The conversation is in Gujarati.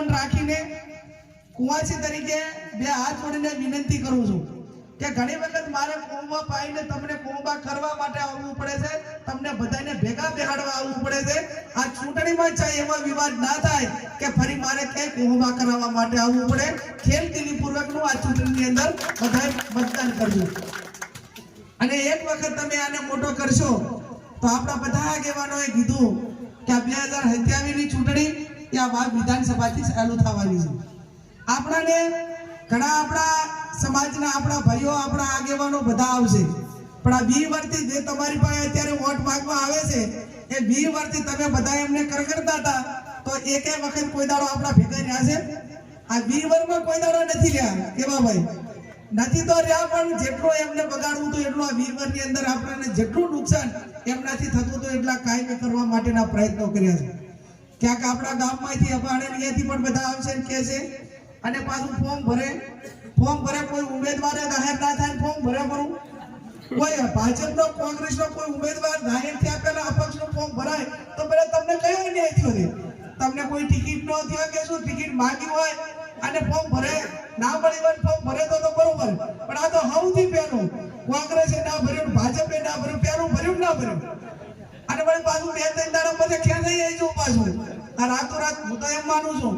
આગેવાન રાખીને કુંવાસી તરીકે બે હાથ જોડીને વિનંતી કરું છું કે ઘણી વખત મારે કોમમાં પાઈને તમને કોમમાં કરવા માટે આવવું પડે છે, તમને બધાને ભેગા બેહાડવા આવવું પડે છે। આ ચૂંટણીમાં ચાહે એમાં વિવાદ ના થાય કે ફરી મારે ક્યાંય કોમમાં કરાવવા માટે આવવું પડે। ખેલદિલી પૂર્વકનું આ ચૂંટણીની અંદર બધાએ મતદાન કરજો અને એક વખત તમે આને મોટો કરશો તો આપણા બધા આગેવાનોએ કીધું કે આ 2027 ની ચૂંટણી આ વાવ વિધાનસભાથી ચાલુ થવાની છે। આપણાને ઘણા આપણા સમાજના આપણા ભાઈઓ આપણા આગેવાનો બધા આવશે, પણ આ 20 વર્ષથી જે તમારી પાસે અત્યારે વોટ માંગવા આવે છે એ 20 વર્ષથી તમે બધા એમને કરતા હતા તો એકે વખત કોઈ દાડો આપણા ભેગા રહ્યા છે? આ 20 વર્ષમાં કોઈ દાડો નથી રહ્યા કેવા ભાઈ? નથી તો રહ્યા, પણ જેટલું એમને બગાડવું હતું એટલું આ 20 વર્ષની અંદર આપણને જેટલું નુકસાન એમનાથી થતું હતું એટલા કાયમી કરવા માટેના પ્રયત્નો કર્યા છે। ક્યાંક આપણા ગામમાંથી અભાણેથી પણ બધા આવશે ને કહે છે અને પાછું ફોર્મ ભરે કોઈ ઉમેદવારે જાહેર ના થાય ફોર્મ ભરે કરું કોઈ ભાજપનો કોંગ્રેસનો કોઈ ઉમેદવાર જાહેર થયા પહેલા અપક્ષનો ફોર્મ ભરાય તો પહેલા તમને કયો અન્યાય થયો છે? તમને કોઈ ટિકિટ ન થયો કે શું ટિકિટ માંગી હોય અને ફોર્મ ભરે ના મળી હોય ફોર્મ ભરે તો બરોબર, પણ આ તો સૌથી પહેલું કોંગ્રેસે ના ભર્યું ભાજપે ના ભર્યું, પહેલું ભર્યું ના ભર્યું અને વળી પાછું 2-3 દાડા પછી ક્યાં થઈ જાય છે પાછું? આ રાતોરાત હું તો એમ માનું છું